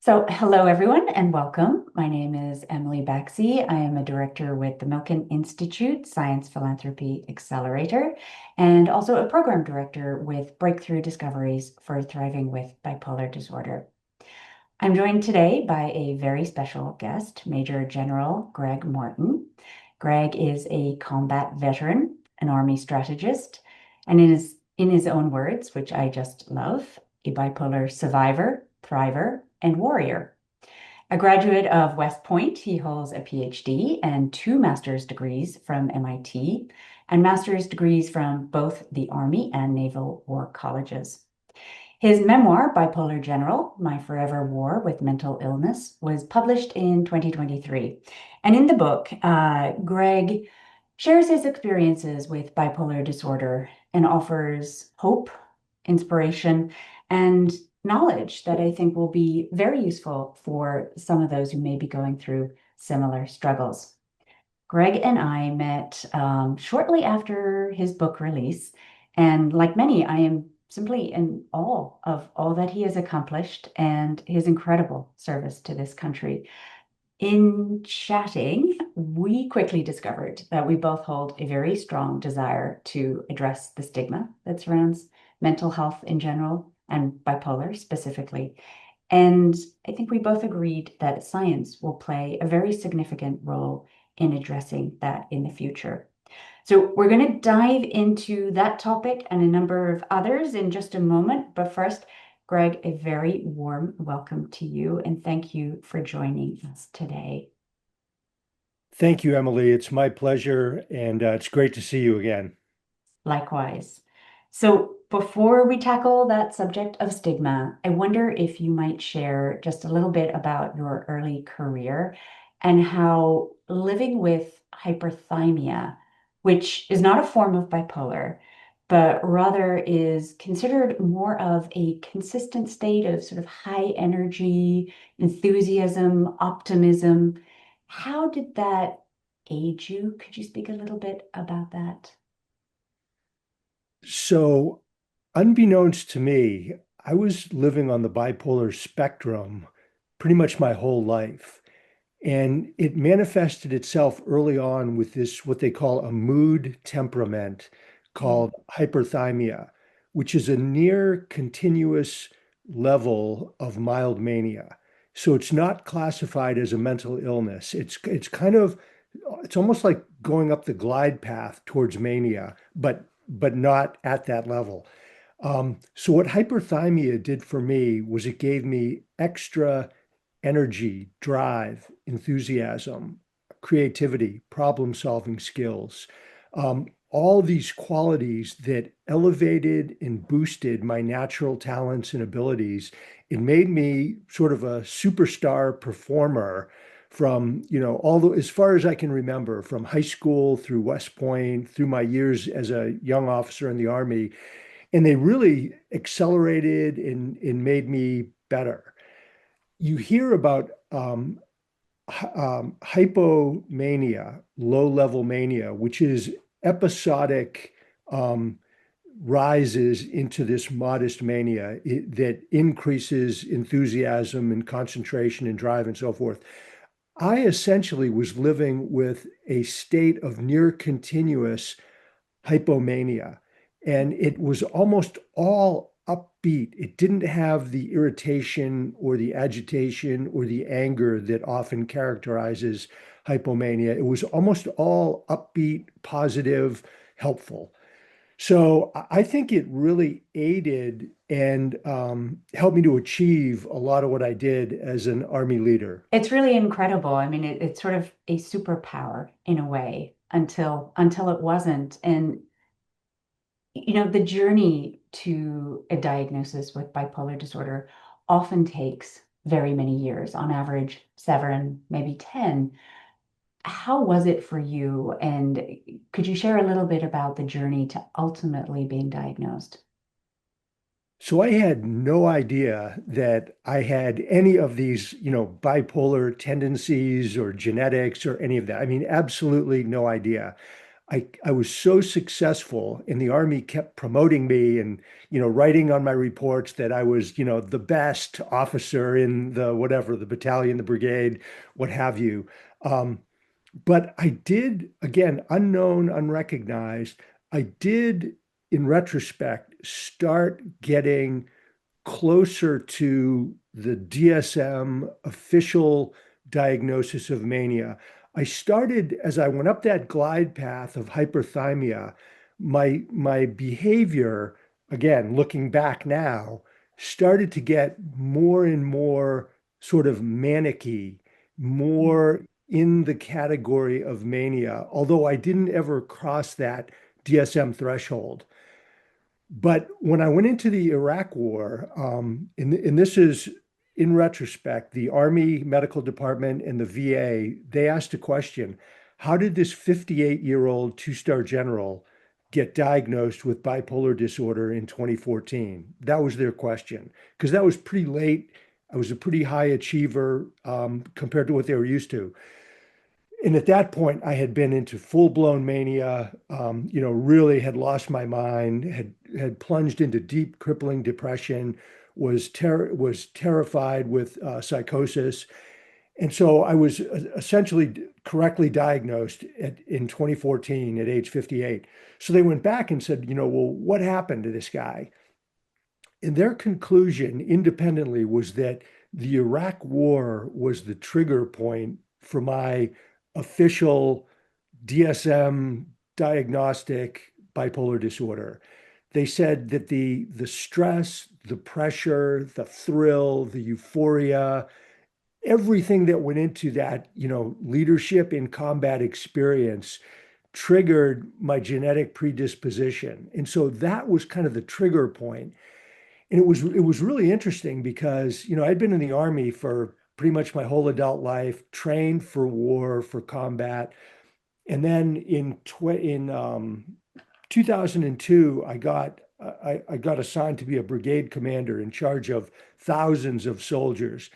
So, hello everyone and welcome. My name is Emily Baxi. I am a director with the Milken Institute Science Philanthropy Accelerator and also a program director with Breakthrough Discoveries for Thriving with Bipolar Disorder. I'm joined today by a very special guest, Major General Gregg Martin. Gregg is a combat veteran, an Army strategist, and in his own words, which I just love, a bipolar survivor, thriver, and warrior. A graduate of West Point, he holds a PhD and two master's degrees from MIT and master's degrees from both the Army and Naval War Colleges. His memoir, Bipolar General, My Forever War with Mental Illness, was published in 2023. And in the book, Gregg shares his experiences with bipolar disorder and offers hope, inspiration, and knowledge that I think will be very useful for some of those who may be going through similar struggles. Gregg and I met shortly after his book release, and like many, I am simply in awe of all that he has accomplished and his incredible service to this country. In chatting, we quickly discovered that we both hold a very strong desire to address the stigma that surrounds mental health in general and bipolar specifically. And I think we both agreed that science will play a very significant role in addressing that in the future. So we're going to dive into that topic and a number of others in just a moment. But first, Gregg, a very warm welcome to you and thank you for joining us today. Thank you, Emily. It's my pleasure, and it's great to see you again. Likewise. So before we tackle that subject of stigma, I wonder if you might share just a little bit about your early career and how living with hyperthymia, which is not a form of bipolar, but rather is considered more of a consistent state of sort of high energy, enthusiasm, optimism. How did that age you? Could you speak a little bit about that? So, unbeknownst to me, I was living on the bipolar spectrum pretty much my whole life. And it manifested itself early on with this, what they call a mood temperament called hyperthymia, which is a near continuous level of mild mania. So it's not classified as a mental illness. It's almost like going up the glide path towards mania, but not at that level. So what hyperthymia did for me was it gave me extra energy, drive, enthusiasm, creativity, problem solving skills, all these qualities that elevated and boosted my natural talents and abilities. It made me sort of a superstar performer from, as far as I can remember, from high school through West Point, through my years as a young officer in the Army. And they really accelerated and made me better. You hear about hypomania, low level mania, which is episodic rises into this modest mania that increases enthusiasm and concentration and drive and so forth. I essentially was living with a state of near continuous hypomania. And it was almost all upbeat. It didn't have the irritation or the agitation or the anger that often characterizes hypomania. It was almost all upbeat, positive, helpful. So I think it really aided and helped me to achieve a lot of what I did as an Army leader. It's really incredible. I mean, it's sort of a superpower in a way until it wasn't. And the journey to a diagnosis with bipolar disorder often takes very many years, on average, 7, maybe 10. How was it for you? And could you share a little bit about the journey to ultimately being diagnosed? So I had no idea that I had any of these, bipolar tendencies or genetics or any of that. I mean, absolutely no idea. I was so successful, and the Army kept promoting me and, writing on my reports that I was, the best officer in the whatever, the battalion, the brigade, what have you. Um, but I did, again, unknown, unrecognized, I did, in retrospect, start getting closer to the DSM official diagnosis of mania. I started as I went up that glide path of hyperthymia, my behavior, again, looking back now, started to get more and more sort of manicky, more in the category of mania, although I didn't ever cross that DSM threshold. But when I went into the Iraq War, and this is in retrospect, the Army Medical Department and the VA, they asked a question: how did this 58-year-old two-star general get diagnosed with bipolar disorder in 2014? That was their question, because that was pretty late. I was a pretty high achiever compared to what they were used to. And at that point, I had been into full-blown mania, really had lost my mind, had plunged into deep, crippling depression, was terrified with psychosis. And so I was essentially correctly diagnosed in 2014 at age 58. So they went back and said, well, what happened to this guy? And their conclusion independently was that the Iraq War was the trigger point for my official DSM diagnostic bipolar disorder. They said that the stress, the pressure, the thrill, the euphoria, everything that went into that, leadership in combat experience triggered my genetic predisposition. And so that was kind of the trigger point. And it was really interesting because, I'd been in the Army for pretty much my whole adult life, trained for war, for combat. And then in 2002, I got assigned to be a brigade commander in charge of thousands of soldiers.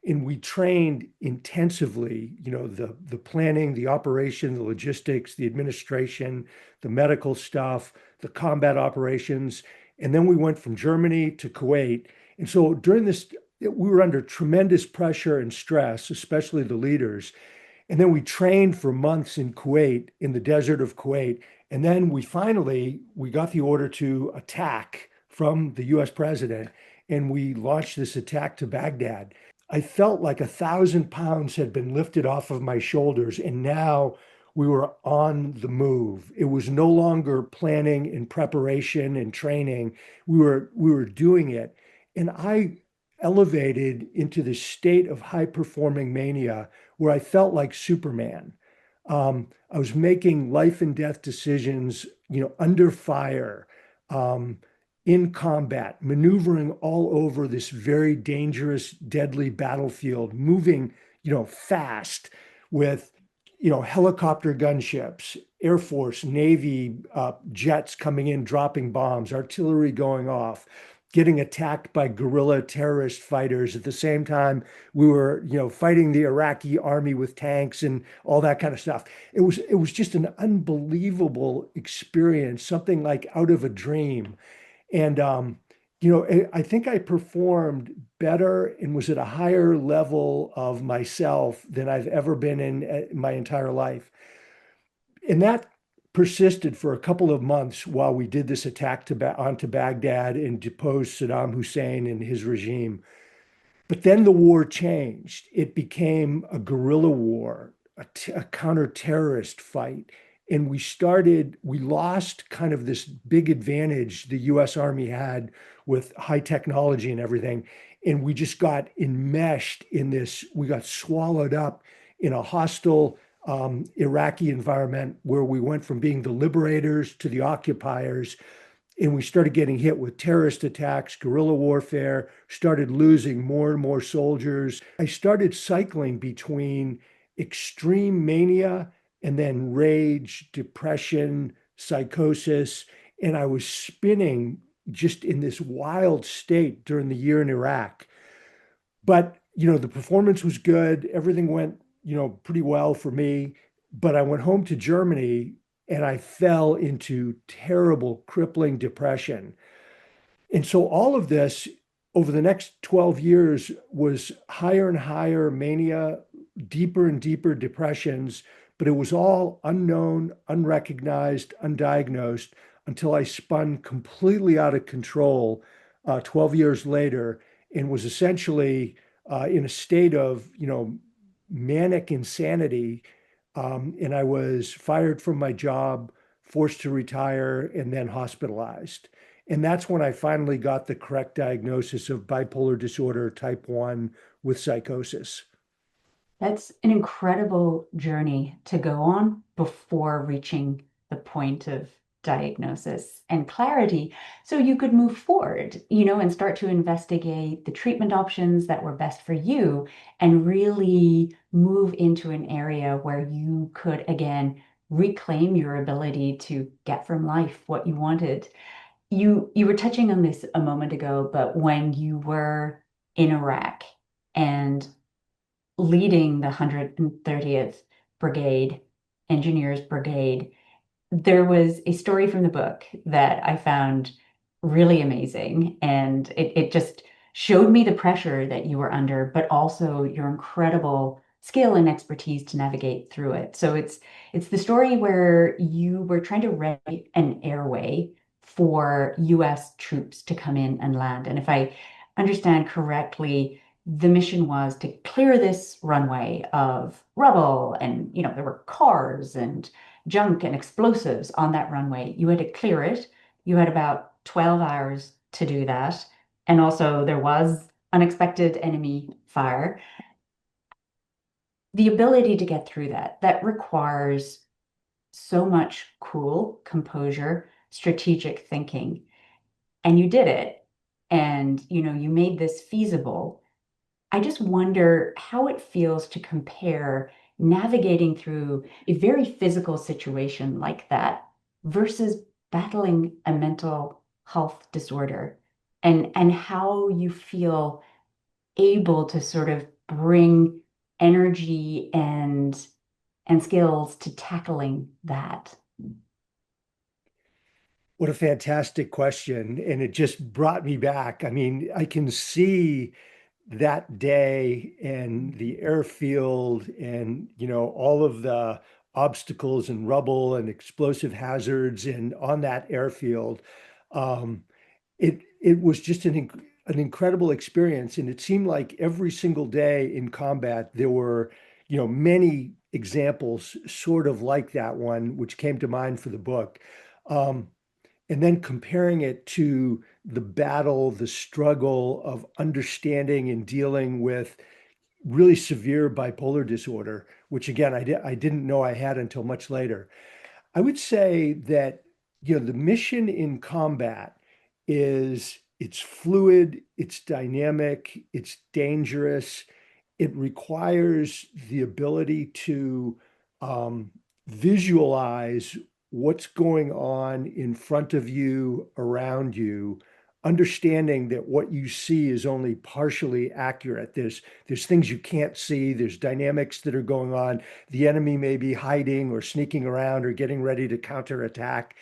And we trained intensively, the planning, the operation, the logistics, the administration, the medical stuff, the combat operations. And then we went from Germany to Kuwait. And so during this, we were under tremendous pressure and stress, especially the leaders. And then we trained for months in Kuwait, in the desert of Kuwait. And then we got the order to attack from the US president, and we launched this attack to Baghdad. I felt like 1,000 pounds had been lifted off of my shoulders, and now we were on the move. It was no longer planning and preparation and training. We were doing it. And I elevated into this state of high performing mania where I felt like Superman. I was making life and death decisions, under fire, um, in combat, maneuvering all over this very dangerous, deadly battlefield, moving, fast with, helicopter gunships, Air Force, Navy, jets coming in, dropping bombs, artillery going off, getting attacked by guerrilla terrorist fighters. At the same time, we were, fighting the Iraqi army with tanks and all that kind of stuff. It was just an unbelievable experience, something like out of a dream. And I think I performed better and was at a higher level of myself than I've ever been in my entire life. And that persisted for a couple of months while we did this attack onto Baghdad and deposed Saddam Hussein and his regime. But then the war changed. It became a guerrilla war, a counter-terrorist fight. And we lost kind of this big advantage the US Army had with high technology and everything. And we just got enmeshed in this, we got swallowed up in a hostile Iraqi environment where we went from being the liberators to the occupiers, and we started getting hit with terrorist attacks, guerrilla warfare, started losing more and more soldiers. I started cycling between extreme mania and then rage, depression, psychosis, and I was spinning just in this wild state during the year in Iraq. But, the performance was good. Everything went, pretty well for me. But I went home to Germany and I fell into terrible, crippling depression. And so all of this over the next 12 years was higher and higher mania, deeper and deeper depressions, but it was all unknown, unrecognized, undiagnosed until I spun completely out of control 12 years later and was essentially in a state of, manic insanity. And I was fired from my job, forced to retire, and then hospitalized. And that's when I finally got the correct diagnosis of bipolar disorder type 1 with psychosis. That's an incredible journey to go on before reaching the point of diagnosis and clarity. So you could move forward, and start to investigate the treatment options that were best for you and really move into an area where you could again reclaim your ability to get from life what you wanted. You were touching on this a moment ago, but when you were in Iraq and leading the 130th Brigade, Engineers Brigade, there was a story from the book that I found really amazing. And it just showed me the pressure that you were under, but also your incredible skill and expertise to navigate through it. So it's the story where you were trying to ready an airway for US troops to come in and land. And if I understand correctly, the mission was to clear this runway of rubble and there were cars and junk and explosives on that runway. You had to clear it. You had about 12 hours to do that. And also, there was unexpected enemy fire. The ability to get through that requires so much cool composure, strategic thinking. And you did it. And, you made this feasible. I just wonder how it feels to compare navigating through a very physical situation like that versus battling a mental health disorder and how you feel able to sort of bring energy and skills to tackling that. What a fantastic question. And it just brought me back. I mean, I can see that day and the airfield and, all of the obstacles and rubble and explosive hazards and on that airfield. Um, it was just an incredible experience. And it seemed like every single day in combat, there were, many examples sort of like that one, which came to mind for the book. Um, and then comparing it to the battle, the struggle of understanding and dealing with really severe bipolar disorder, which again, I didn't know I had until much later. I would say that, the mission in combat is it's fluid, it's dynamic, it's dangerous. It requires the ability to visualize what's going on in front of you, around you, understanding that what you see is only partially accurate. There's things you can't see, there's dynamics that are going on. The enemy may be hiding or sneaking around or getting ready to counterattack.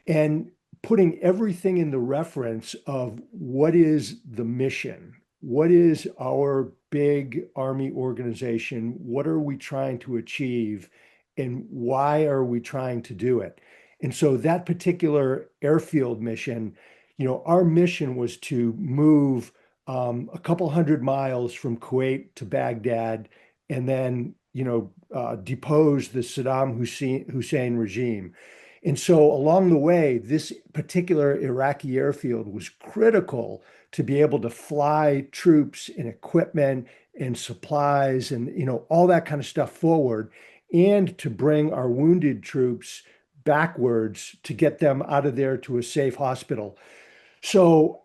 And putting everything in the reference of what is the mission? What is our big Army organization? What are we trying to achieve? And why are we trying to do it? And so that particular airfield mission, our mission was to move a couple hundred miles from Kuwait to Baghdad and then, depose the Saddam Hussein regime. And so along the way, this particular Iraqi airfield was critical to be able to fly troops and equipment and supplies and all that kind of stuff forward and to bring our wounded troops backwards to get them out of there to a safe hospital. So,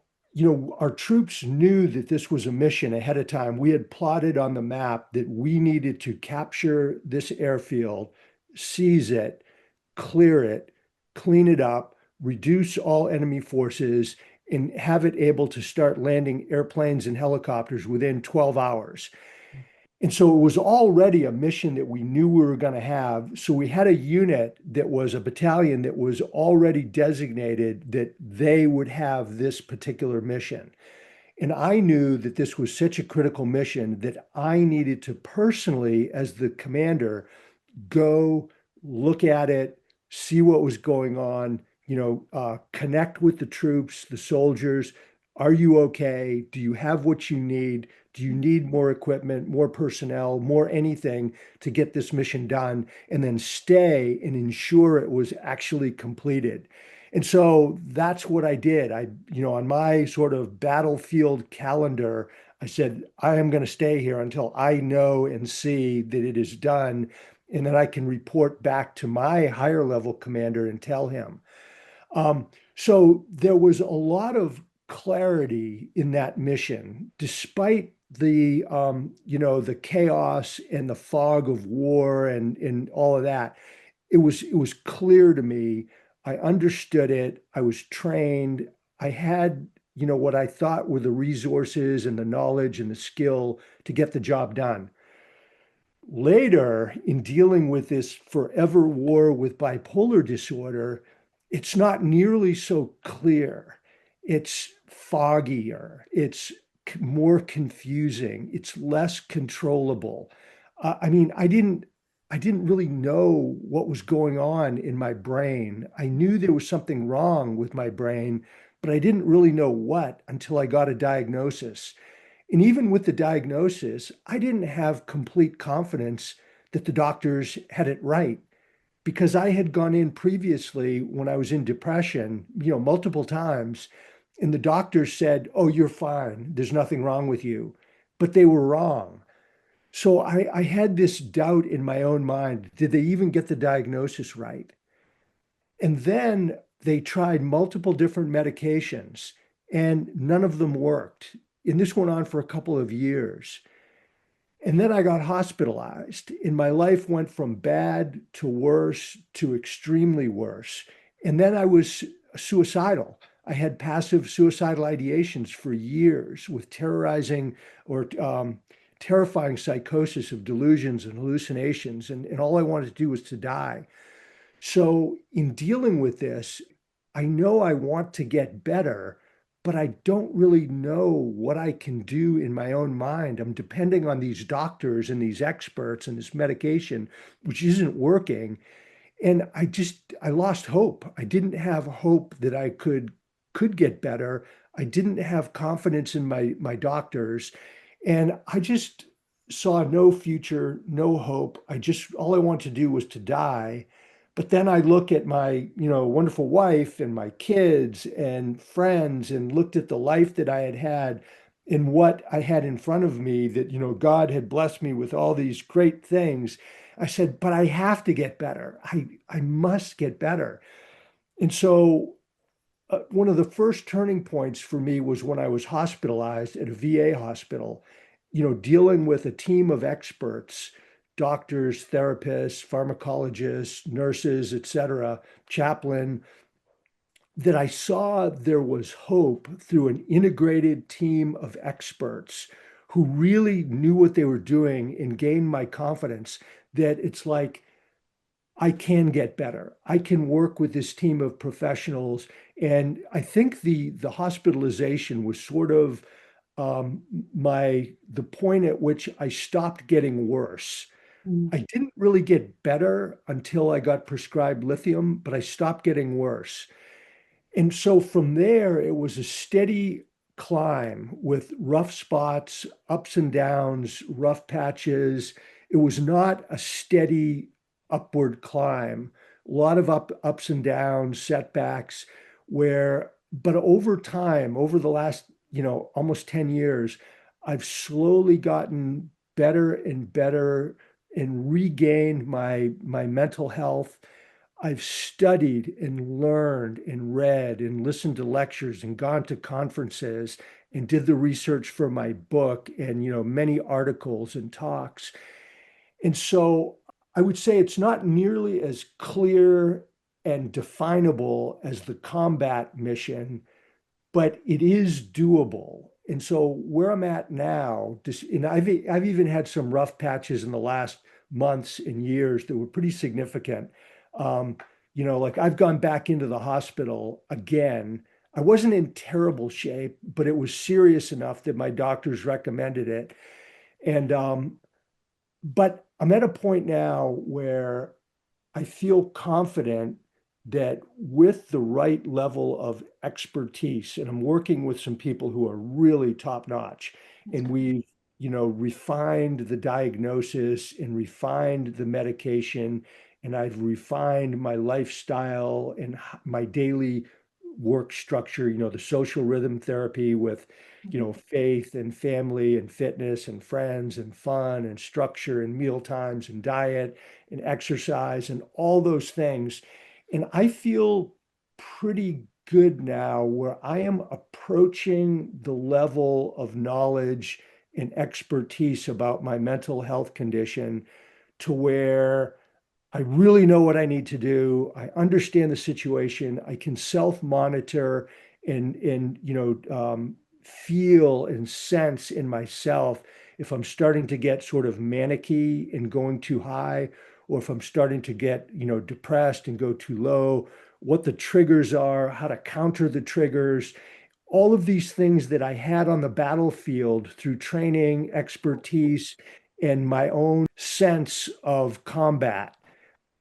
our troops knew that this was a mission ahead of time. We had plotted on the map that we needed to capture this airfield, seize it, clear it, clean it up, reduce all enemy forces, and have it able to start landing airplanes and helicopters within 12 hours. And so it was already a mission that we knew we were going to have. So we had a unit that was a battalion that was already designated that they would have this particular mission. And I knew that this was such a critical mission that I needed to personally, as the commander, go look at it, see what was going on, connect with the troops, the soldiers. Are you okay? Do you have what you need? Do you need more equipment, more personnel, more anything to get this mission done? And then stay and ensure it was actually completed. And so that's what I did. On my sort of battlefield calendar, I said, I am going to stay here until I know and see that it is done. And then I can report back to my higher level commander and tell him. So there was a lot of clarity in that mission, despite the chaos and the fog of war and all of that. It was clear to me. I understood it. I was trained. I had, what I thought were the resources and the knowledge and the skill to get the job done. Later, in dealing with this forever war with bipolar disorder, it's not nearly so clear. It's foggier. It's more confusing. It's less controllable. I mean, I didn't really know what was going on in my brain. I knew there was something wrong with my brain, but I didn't really know what until I got a diagnosis. And even with the diagnosis, I didn't have complete confidence that the doctors had it right because I had gone in previously when I was in depression, multiple times, and the doctors said, "Oh, you're fine. There's nothing wrong with you." But they were wrong. So I had this doubt in my own mind. Did they even get the diagnosis right? And then they tried multiple different medications and none of them worked. And this went on for a couple of years. And then I got hospitalized, and my life went from bad to worse to extremely worse. And then I was suicidal. I had passive suicidal ideations for years with terrorizing or terrifying psychosis of delusions and hallucinations. And all I wanted to do was to die. So, in dealing with this, I know I want to get better, but I don't really know what I can do in my own mind. I'm depending on these doctors and these experts and this medication, which isn't working. And I lost hope. I didn't have hope that I could get better. I didn't have confidence in my doctors. And I just saw no future, no hope. All I wanted to do was to die. But then I look at my, wonderful wife and my kids and friends and looked at the life that I had had and what I had in front of me that, God had blessed me with all these great things. I said, but I have to get better. I must get better. And so one of the first turning points for me was when I was hospitalized at a VA hospital, dealing with a team of experts, doctors, therapists, pharmacologists, nurses, et cetera, chaplain, that I saw there was hope through an integrated team of experts who really knew what they were doing and gained my confidence that it's like, I can get better. I can work with this team of professionals. And I think the hospitalization was sort of um, the point at which I stopped getting worse. Mm. I didn't really get better until I got prescribed lithium, but I stopped getting worse. And so from there, it was a steady climb with rough spots, ups and downs, rough patches. It was not a steady upward climb. A lot of ups and downs, setbacks, but over time, over the last, almost 10 years, I've slowly gotten better and better and regained my mental health. I've studied and learned and read and listened to lectures and gone to conferences and did the research for my book and many articles and talks. And so I would say it's not nearly as clear and definable as the combat mission, but it is doable. And so where I'm at now, and I've even had some rough patches in the last months and years that were pretty significant. Um, like I've gone back into the hospital again. I wasn't in terrible shape, but it was serious enough that my doctors recommended it. And but I'm at a point now where I feel confident that with the right level of expertise, and I'm working with some people who are really top notch, That's and great. we, refined the diagnosis and refined the medication, and I've refined my lifestyle and my daily work structure, the social rhythm therapy with, Mhm. faith and family and fitness and friends and fun and structure and meal times and diet and exercise and all those things. And I feel pretty good now where I am approaching the level of knowledge and expertise about my mental health condition to where I really know what I need to do. I understand the situation. I can self-monitor and feel and sense in myself if I'm starting to get sort of manicky and going too high, or if I'm starting to get, depressed and go too low, what the triggers are, how to counter the triggers, all of these things that I had on the battlefield through training, expertise, and my own sense of combat.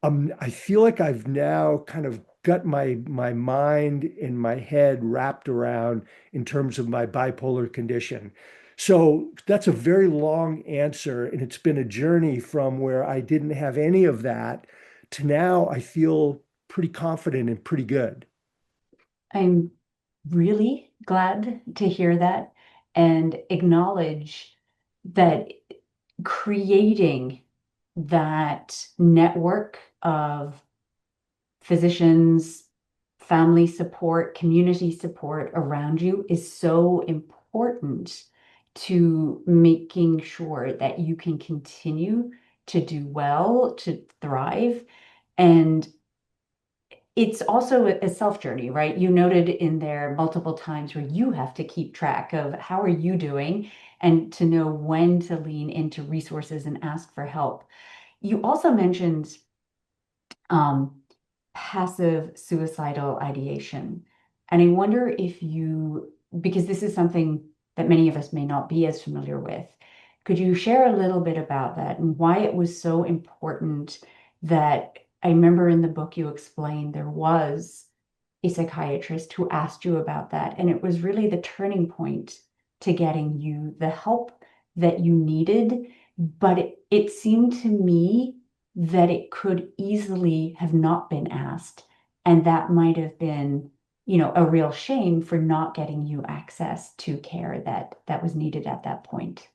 I feel like I've now kind of got my mind and my head wrapped around in terms of my bipolar condition. So that's a very long answer, and it's been a journey from where I didn't have any of that to now I feel pretty confident and pretty good. I'm really glad to hear that and acknowledge that creating that network of physicians, family support, community support around you is so important to making sure that you can continue to do well, to thrive. And it's also a self journey, right? You noted in there multiple times where you have to keep track of how are you doing and to know when to lean into resources and ask for help. You also mentioned um, passive suicidal ideation. And I wonder if you, because this is something that many of us may not be as familiar with, could you share a little bit about that and why it was so important that I remember in the book you explained there was a psychiatrist who asked you about that. And it was really the turning point to getting you the help that you needed. But it seemed to me that it could easily have not been asked. And that might have been, a real shame for not getting you access to care that was needed at that point.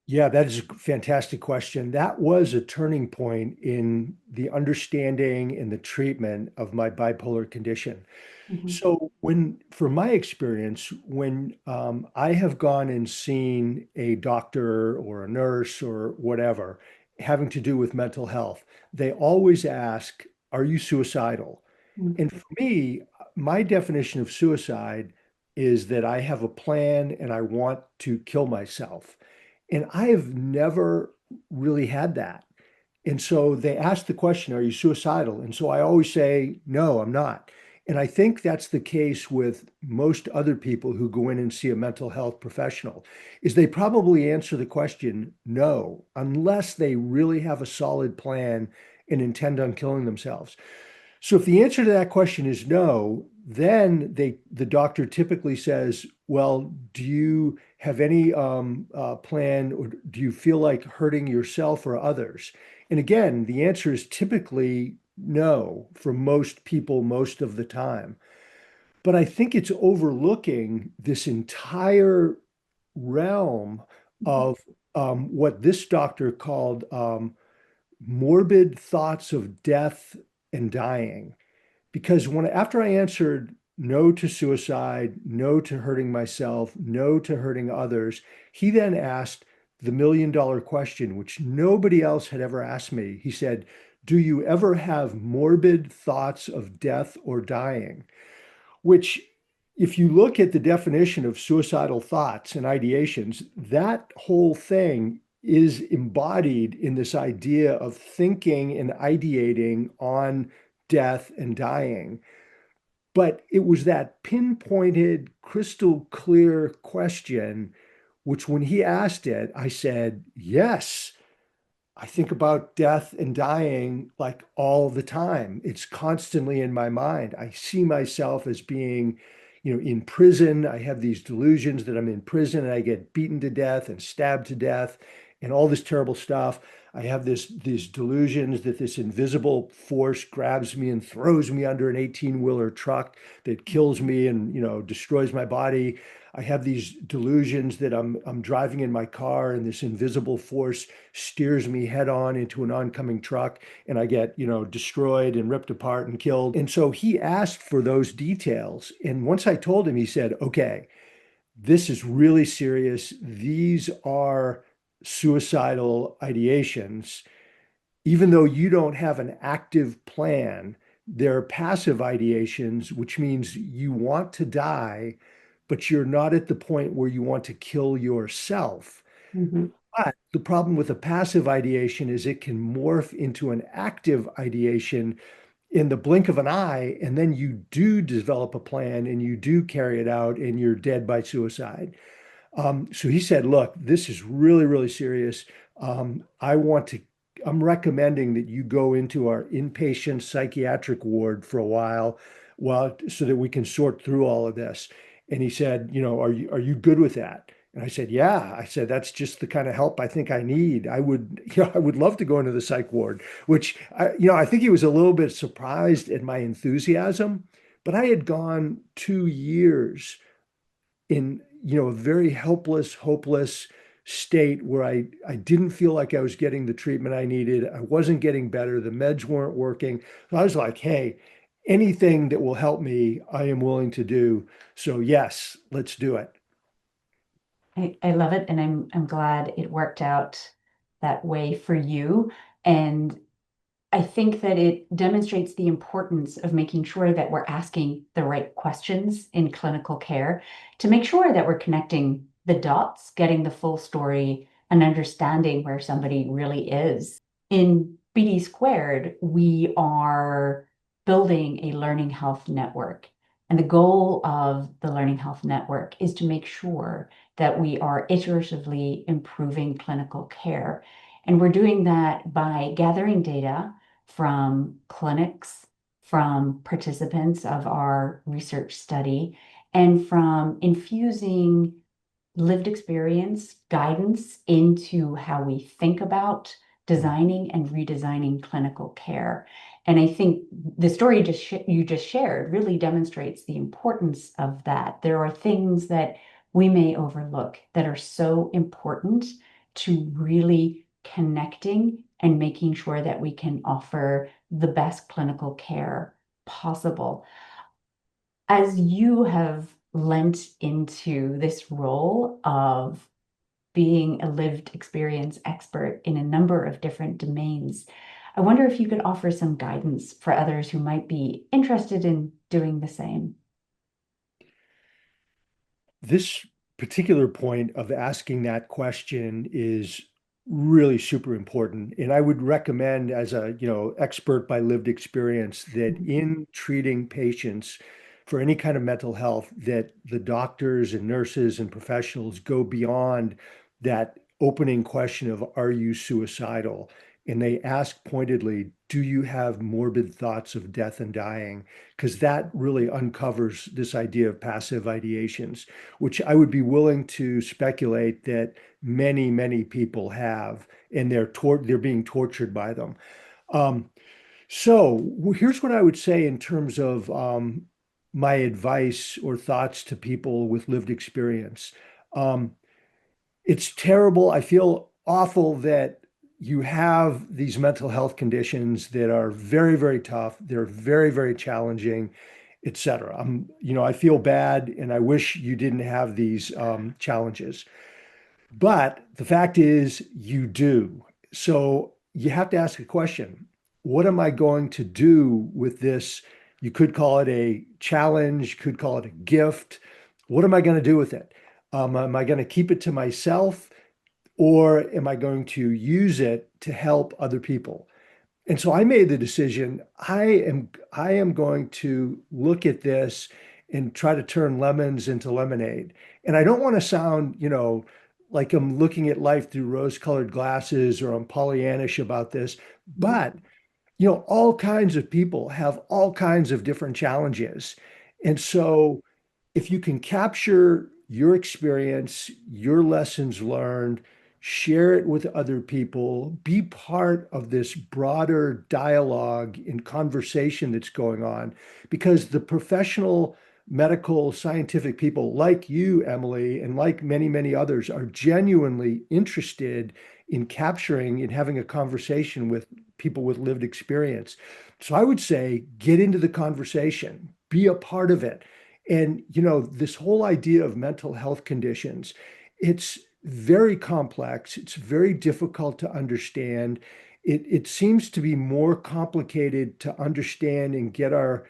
Yeah, that is a fantastic question. That was a turning point in the understanding and the treatment of my bipolar condition. Mhm. So from my experience, when I have gone and seen a doctor or a nurse or whatever having to do with mental health, they always ask, "Are you suicidal?" Mhm. And for me, my definition of suicide is that I have a plan and I want to kill myself. And I have never really had that. And so they ask the question, are you suicidal? And so I always say, no, I'm not. And I think that's the case with most other people who go in and see a mental health professional, is they probably answer the question, no, unless they really have a solid plan and intend on killing themselves. So if the answer to that question is no, then the doctor typically says, well, do you have any plan, or do you feel like hurting yourself or others? And again, the answer is typically no for most people most of the time. But I think it's overlooking this entire realm of what this doctor called morbid thoughts of death and dying. Because after I answered no to suicide, no to hurting myself, no to hurting others, he then asked the $1 million question, which nobody else had ever asked me. He said, "Do you ever have morbid thoughts of death or dying?" Which if you look at the definition of suicidal thoughts and ideations, that whole thing is embodied in this idea of thinking and ideating on death and dying. But it was that pinpointed, crystal clear question, which when he asked it, I said, yes, I think about death and dying like all the time. It's constantly in my mind. I see myself as being, in prison. I have these delusions that I'm in prison and I get beaten to death and stabbed to death and all this terrible stuff. I have these delusions that this invisible force grabs me and throws me under an 18-wheeler truck that kills me and, destroys my body. I have these delusions that I'm driving in my car and this invisible force steers me head on into an oncoming truck and I get, destroyed and ripped apart and killed. And so he asked for those details. And once I told him, he said, okay, this is really serious. These are suicidal ideations. Even though you don't have an active plan, they're passive ideations, which means you want to die, but you're not at the point where you want to kill yourself. Mhm. But the problem with a passive ideation is it can morph into an active ideation in the blink of an eye, and then you do develop a plan and you do carry it out and you're dead by suicide. So he said, look, this is really, really serious. I want to, I'm recommending that you go into our inpatient psychiatric ward for a while, so that we can sort through all of this. And he said, are you good with that? And I said, yeah. I said, that's just the kind of help I think I need. I would, I would love to go into the psych ward, which I think he was a little bit surprised at my enthusiasm, but I had gone 2 years in a very helpless, hopeless state where I didn't feel like I was getting the treatment I needed. I wasn't getting better. The meds weren't working. So I was like, hey, anything that will help me, I am willing to do. So yes, let's do it. I love it, and I'm glad it worked out that way for you. And I think that it demonstrates the importance of making sure that we're asking the right questions in clinical care to make sure that we're connecting the dots, getting the full story, and understanding where somebody really is. In BD squared, we are building a learning health network. And the goal of the learning health network is to make sure that we are iteratively improving clinical care. And we're doing that by gathering data from clinics, from participants of our research study, and from infusing lived experience guidance into how we think about designing and redesigning clinical care. And I think the story you just shared really demonstrates the importance of that. There are things that we may overlook that are so important to really connecting and making sure that we can offer the best clinical care possible. As you have lent into this role of being a lived experience expert in a number of different domains, I wonder if you could offer some guidance for others who might be interested in doing the same. This particular point of asking that question is really super important. And I would recommend as a, expert by lived experience that Mhm. in treating patients for any kind of mental health, that the doctors and nurses and professionals go beyond that opening question of, are you suicidal? And they ask pointedly, do you have morbid thoughts of death and dying? Because that really uncovers this idea of passive ideations, which I would be willing to speculate that many, many people have, and they're being tortured by them. Um, so here's what I would say in terms of my advice or thoughts to people with lived experience. Um, it's terrible. I feel awful that you have these mental health conditions that are very, very tough. They're very, very challenging, et cetera. I feel bad and I wish you didn't have these challenges. But the fact is, you do. So you have to ask a question. What am I going to do with this You could call it a challenge, could call it a gift. What am I going to do with it? Am I going to keep it to myself, or am I going to use it to help other people? And so I made the decision, I am going to look at this and try to turn lemons into lemonade. And I don't want to sound, like I'm looking at life through rose-colored glasses or I'm Pollyannish about this, but all kinds of people have all kinds of different challenges. And so if you can capture your experience, your lessons learned, share it with other people, be part of this broader dialogue and conversation that's going on, because the professional, medical, scientific people like you, Emily, and like many, many others are genuinely interested in capturing and having a conversation with people with lived experience. So I would say get into the conversation, be a part of it. And, this whole idea of mental health conditions, it's very complex. It's very difficult to understand. It seems to be more complicated to understand and get our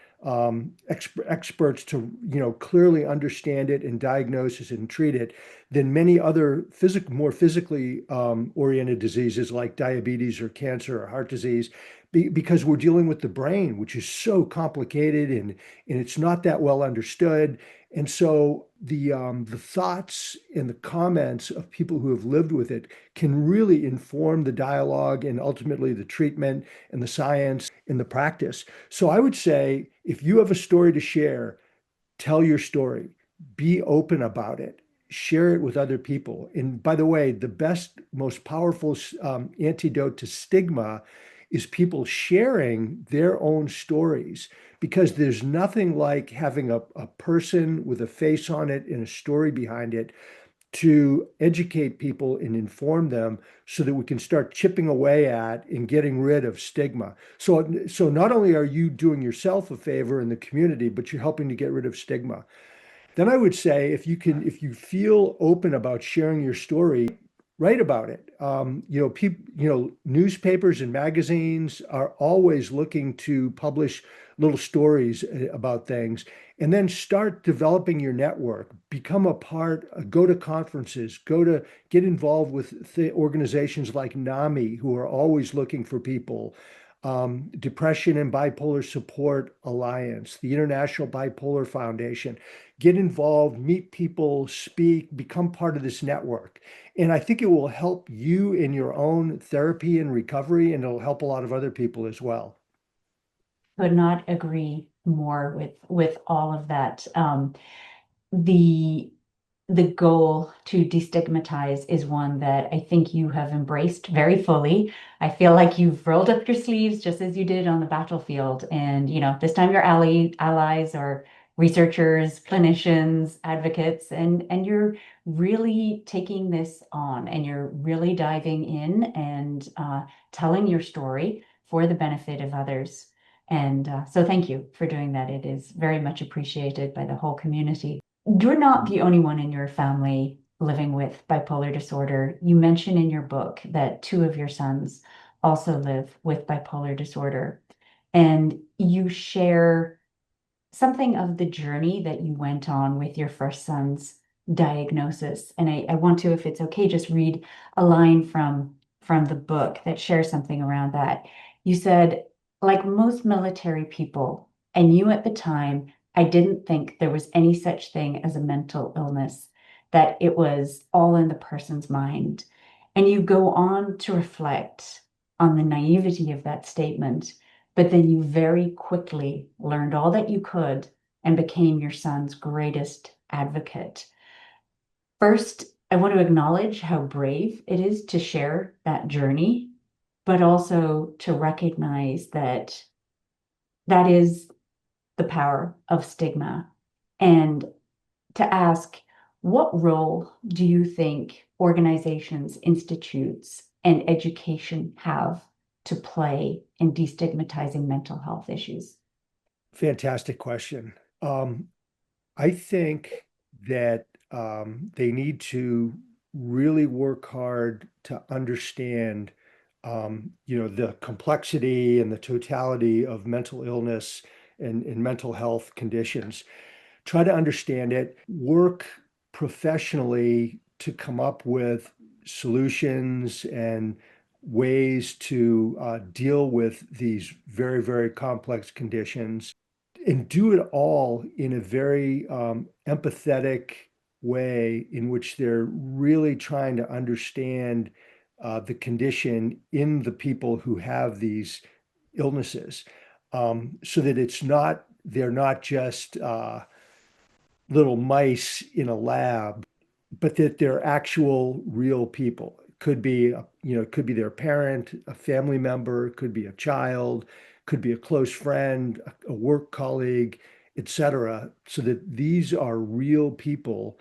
experts to, clearly understand it and diagnose it and treat it than many other more physically oriented diseases like diabetes or cancer or heart disease, because we're dealing with the brain, which is so complicated and it's not that well understood. And so the thoughts and the comments of people who have lived with it can really inform the dialogue and ultimately the treatment and the science and the practice. So I would say if you have a story to share, tell your story, be open about it, share it with other people. And by the way, the best, most powerful antidote to stigma is people sharing their own stories, because there's nothing like having a person with a face on it and a story behind it to educate people and inform them so that we can start chipping away at and getting rid of stigma. So not only are you doing yourself a favor in the community, but you're helping to get rid of stigma. Then I would say if you feel open about sharing your story, write about it. People, newspapers and magazines are always looking to publish little stories about things, and then start developing your network. Become a part. Go to conferences. Get involved with organizations like NAMI, who are always looking for people. Depression and Bipolar Support Alliance, the International Bipolar Foundation. Get involved, meet people, speak, become part of this network. And I think it will help you in your own therapy and recovery, and it'll help a lot of other people as well. Could not agree more with all of that. The the goal to destigmatize is one that I think you have embraced very fully. I feel like you've rolled up your sleeves just as you did on the battlefield. And, this time your allies are researchers, clinicians, advocates, and you're really taking this on and you're really diving in and telling your story for the benefit of others. And so thank you for doing that. It is very much appreciated by the whole community. You're not the only one in your family living with bipolar disorder. You mention in your book that two of your sons also live with bipolar disorder, and you share something of the journey that you went on with your first son's diagnosis. And I want to, if it's okay, just read a line from the book that shares something around that. You said, like most military people, I knew at the time I didn't think there was any such thing as a mental illness, that it was all in the person's mind. And you go on to reflect on the naivety of that statement, but then you very quickly learned all that you could and became your son's greatest advocate. First, I want to acknowledge how brave it is to share that journey, but also to recognize that that is the power of stigma, and to ask, what role do you think organizations, institutes, and education have to play in destigmatizing mental health issues? Fantastic question. I think that they need to really work hard to understand, the complexity and the totality of mental illness and mental health conditions. Try to understand it, work professionally to come up with solutions and ways to deal with these very, very complex conditions, and do it all in a very empathetic way in which they're really trying to understand the condition in the people who have these illnesses, so that they're not just little mice in a lab, but that they're actual real people. It could be, it could be their parent, a family member, it could be a child, could be a close friend, a work colleague, etc. So that these are real people,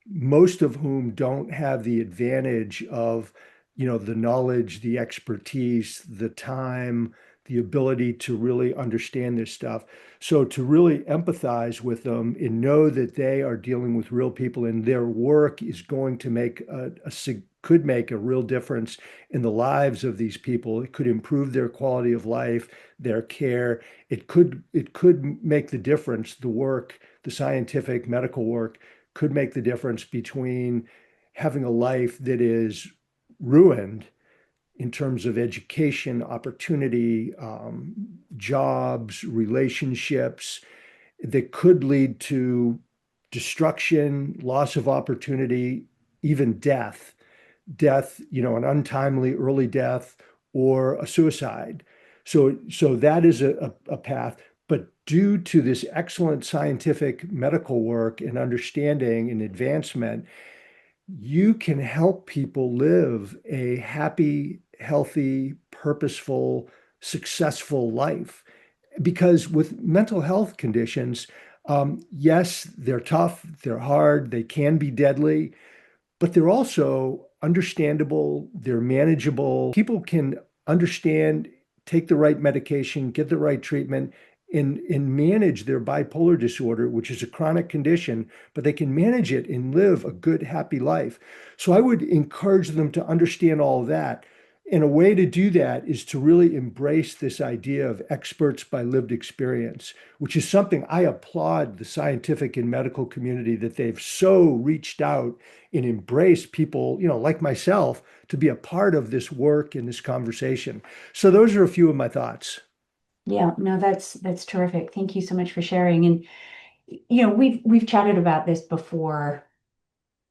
most of whom don't have the advantage of, the knowledge, the expertise, the time, the ability to really understand this stuff. So to really empathize with them and know that they are dealing with real people and their work is going to make could make a real difference in the lives of these people. It could improve their quality of life, their care. It could make the difference. The work, the scientific medical work could make the difference between having a life that is ruined in terms of education, opportunity, jobs, relationships, that could lead to destruction, loss of opportunity, even death. Death, an untimely early death or a suicide. So that is a path. But due to this excellent scientific medical work and understanding and advancement, you can help people live a happy, healthy, purposeful, successful life. Because with mental health conditions, yes, they're tough, they're hard, they can be deadly, but they're also understandable, they're manageable. People can understand, take the right medication, get the right treatment, and manage their bipolar disorder, which is a chronic condition, but they can manage it and live a good, happy life. So I would encourage them to understand all of that. And a way to do that is to really embrace this idea of experts by lived experience, which is something I applaud the scientific and medical community that they've so reached out and embraced people, like myself, to be a part of this work and this conversation. So those are a few of my thoughts. Yeah, no, that's terrific. Thank you so much for sharing. And we've chatted about this before,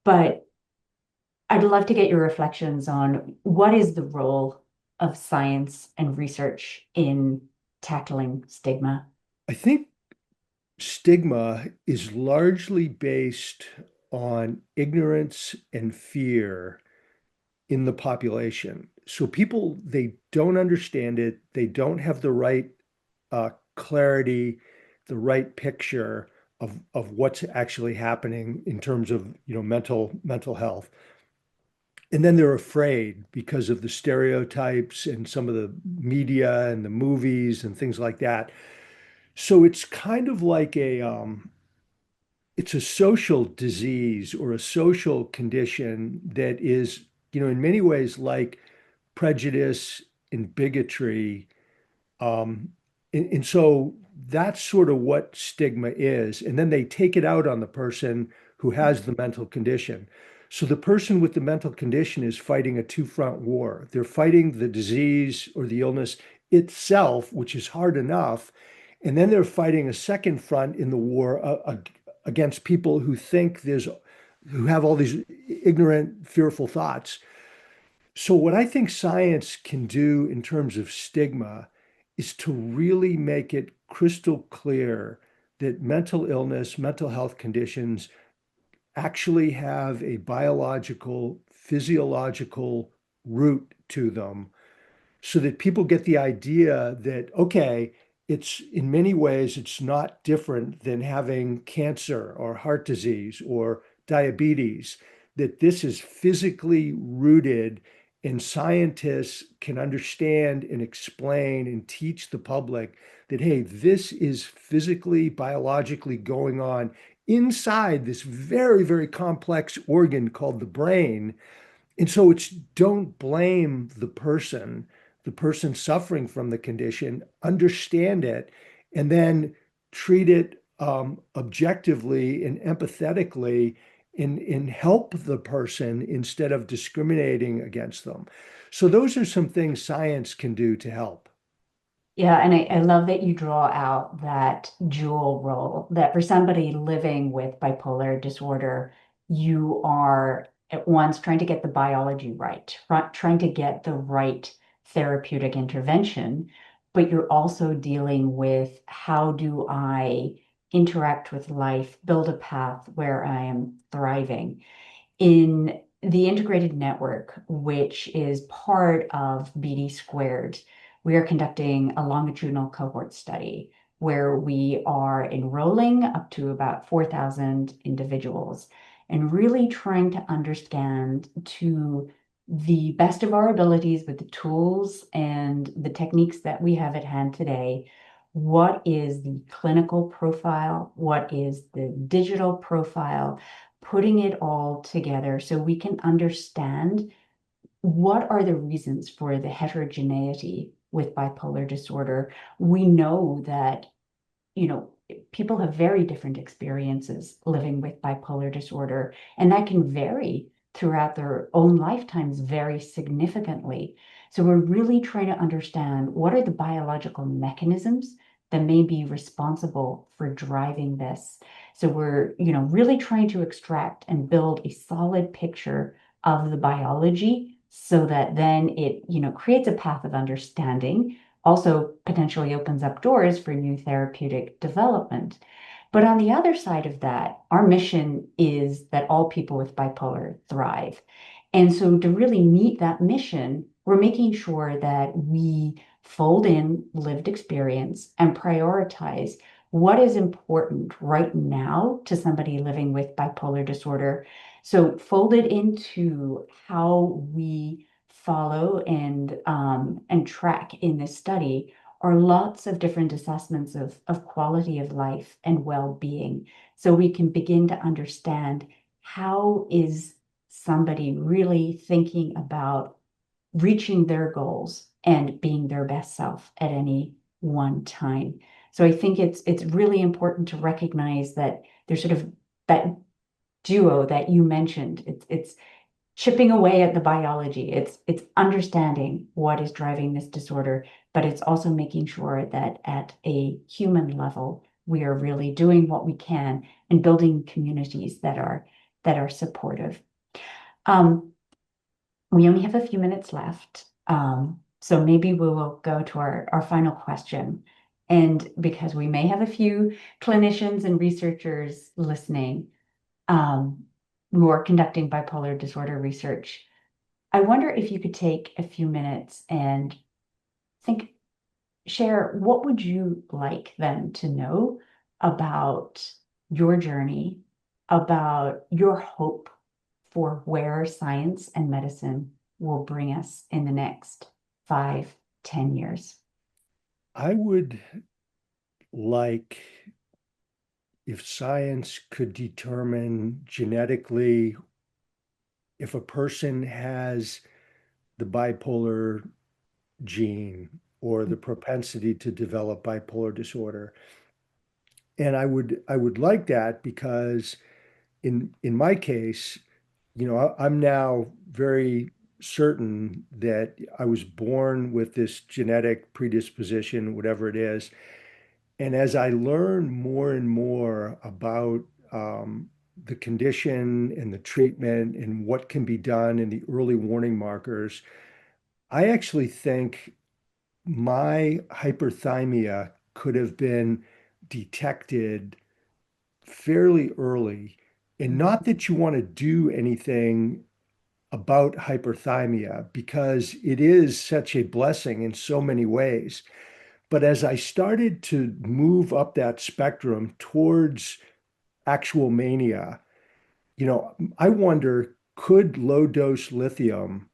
but I'd love to get your reflections on what is the role of science and research in tackling stigma. I think stigma is largely based on ignorance and fear in the population. So people, they don't understand it. They don't have the right clarity, the right picture of what's actually happening in terms of, mental health. And then they're afraid because of the stereotypes and some of the media and the movies and things like that. So it's kind of like it's a social disease or a social condition that is, in many ways like prejudice and bigotry. And so that's sort of what stigma is. And then they take it out on the person who has the mental condition. So the person with the mental condition is fighting a two-front war. They're fighting the disease or the illness itself, which is hard enough. And then they're fighting a second front in the war against people who have all these ignorant, fearful thoughts. So, what I think science can do in terms of stigma is to really make it crystal clear that mental illness, mental health conditions actually have a biological, physiological root to them, so that people get the idea that, okay, it's in many ways, it's not different than having cancer or heart disease or diabetes, that this is physically rooted, and scientists can understand and explain and teach the public that, hey, this is physically, biologically going on inside this very, very complex organ called the brain. And so it's, don't blame the person suffering from the condition, understand it, and then treat it objectively and empathetically and help the person instead of discriminating against them. So those are some things science can do to help. Yeah, and I love that you draw out that dual role that for somebody living with bipolar disorder, you are at once trying to get the biology right, trying to get the right therapeutic intervention, but you're also dealing with how do I interact with life, build a path where I am thriving in the integrated network, which is part of BD², we are conducting a longitudinal cohort study where we are enrolling up to about 4,000 individuals and really trying to understand to the best of our abilities with the tools and the techniques that we have at hand today. What is the clinical profile? What is the digital profile? Putting it all together so we can understand what are the reasons for the heterogeneity with bipolar disorder. We know that, you know, people have very different experiences living with bipolar disorder, and that can vary throughout their own lifetimes very significantly. So we're really trying to understand what are the biological mechanisms that may be responsible for driving this. So we're, really trying to extract and build a solid picture of the biology so that then it, creates a path of understanding, also potentially opens up doors for new therapeutic development. But on the other side of that, our mission is that all people with bipolar thrive. And so to really meet that mission, we're making sure that we fold in lived experience and prioritize what is important right now to somebody living with bipolar disorder. So fold it into how we follow and track in this study are lots of different assessments of quality of life and well-being. So we can begin to understand how is somebody really thinking about reaching their goals and being their best self at any one time. So I think it's really important to recognize that there's sort of that duo that you mentioned. It's chipping away at the biology. It's understanding what is driving this disorder, but it's also making sure that at a human level, we are really doing what we can and building communities that are supportive. Um, we only have a few minutes left, so maybe we will go to our final question. And because we may have a few clinicians and researchers listening, um, who are conducting bipolar disorder research, I wonder if you could take a few minutes and think, share what would you like them to know about your journey, about your hope for where science and medicine will bring us in the next 5, 10 years. I would like if science could determine genetically if a person has the bipolar gene or the propensity to develop bipolar disorder. And I would like that because in my case, I'm now very certain that I was born with this genetic predisposition, whatever it is. And as I learn more and more about the condition and the treatment and what can be done and the early warning markers, I actually think my hyperthymia could have been detected fairly early. And not that you want to do anything about hyperthymia because it is such a blessing in so many ways. But as I started to move up that spectrum towards actual mania, I wonder, could low dose lithium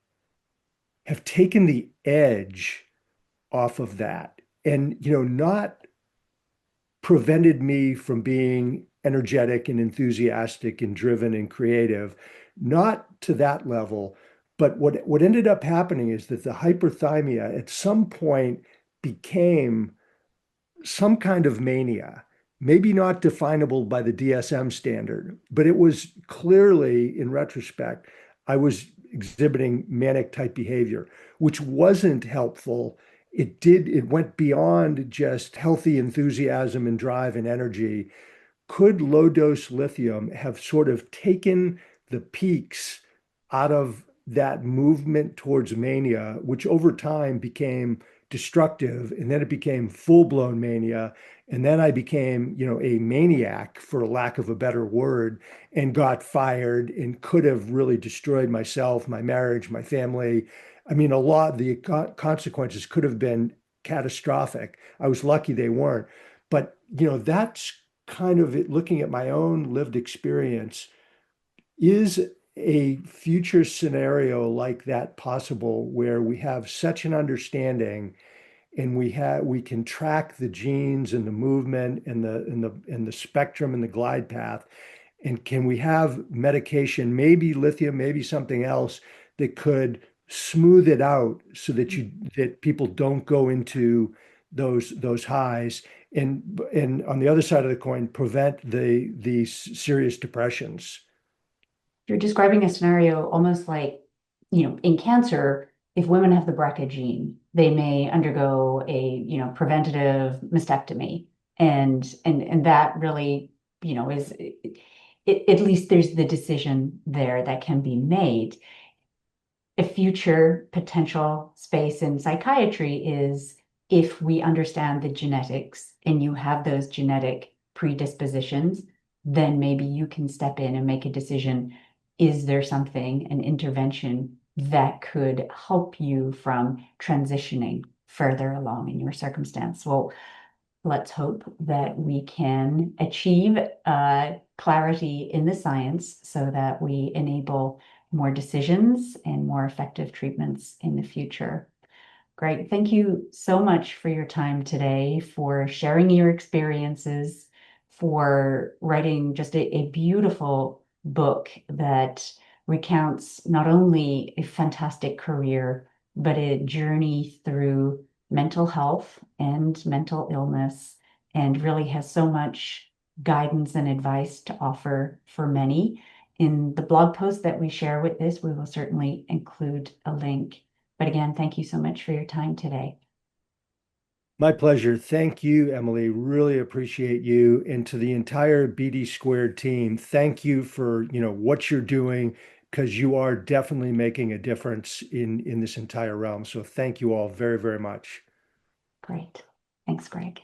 have taken the edge off of that and, not prevented me from being energetic and enthusiastic and driven and creative, not to that level. But what ended up happening is that the hyperthymia at some point became some kind of mania, maybe not definable by the DSM standard, but it was clearly, in retrospect, I was exhibiting manic type behavior, which wasn't helpful. It went beyond just healthy enthusiasm and drive and energy. Could low dose lithium have sort of taken the peaks out of that movement towards mania, which over time became destructive, and then it became full blown mania, and then I became, a maniac, for lack of a better word, and got fired and could have really destroyed myself, my marriage, my family. I mean, a lot of the consequences could have been catastrophic. I was lucky they weren't. But, that's kind of it, looking at my own lived experience. Is a future scenario like that possible where we have such an understanding and we can track the genes and the movement and the spectrum and the glide path, and can we have medication, maybe lithium, maybe something else, that could smooth it out so that people don't go into those highs, and on the other side of the coin, prevent these serious depressions. You're describing a scenario almost like, in cancer, if women have the BRCA gene, they may undergo a, preventative mastectomy. And that really, is at least there's the decision there that can be made. A future potential space in psychiatry is if we understand the genetics and you have those genetic predispositions, then maybe you can step in and make a decision. Is there something, an intervention that could help you from transitioning further along in your circumstance? Well, let's hope that we can achieve clarity in the science so that we enable more decisions and more effective treatments in the future. Great. Thank you so much for your time today, for sharing your experiences, for writing just a beautiful book that recounts not only a fantastic career, but a journey through mental health and mental illness, and really has so much guidance and advice to offer for many. In the blog post that we share with this, we will certainly include a link. But again, thank you so much for your time today. My pleasure. Thank you, Emily. Really appreciate you. And to the entire BD² team, thank you for, what you're doing, because you are definitely making a difference in this entire realm. So thank you all very, very much. Great. Thanks, Greg.